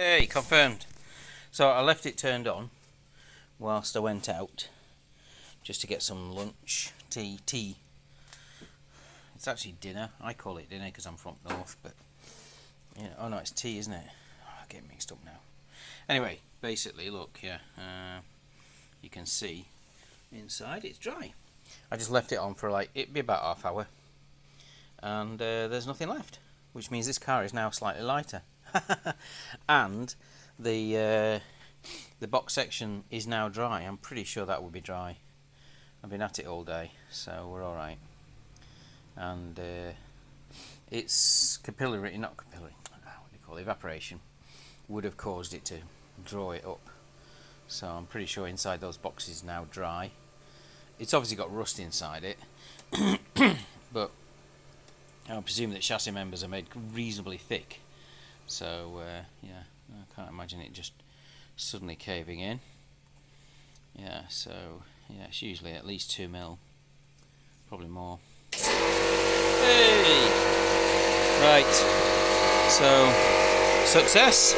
Hey, confirmed. So I left it turned on whilst I went out just to get some lunch, tea. It's actually dinner. I call it dinner because I'm from north, but yeah. Oh no, it's tea, isn't it? Oh, I get mixed up now. Anyway, basically, look, yeah, you can see inside it's dry. I just left it on for it'd be about half hour, and there's nothing left, which means this car is now slightly lighter. And the box section is now dry. I'm pretty sure that will be dry. I've been at it all day, so we're all right. And it's capillary, not capillary. What do you call it? Evaporation would have caused it to draw it up. So I'm pretty sure inside those boxes is now dry. It's obviously got rust inside it, but I presume that chassis members are made reasonably thick. So yeah, I can't imagine it just suddenly caving in. Yeah, so yeah, it's usually at least 2 mil, probably more. Hey! Right, so success.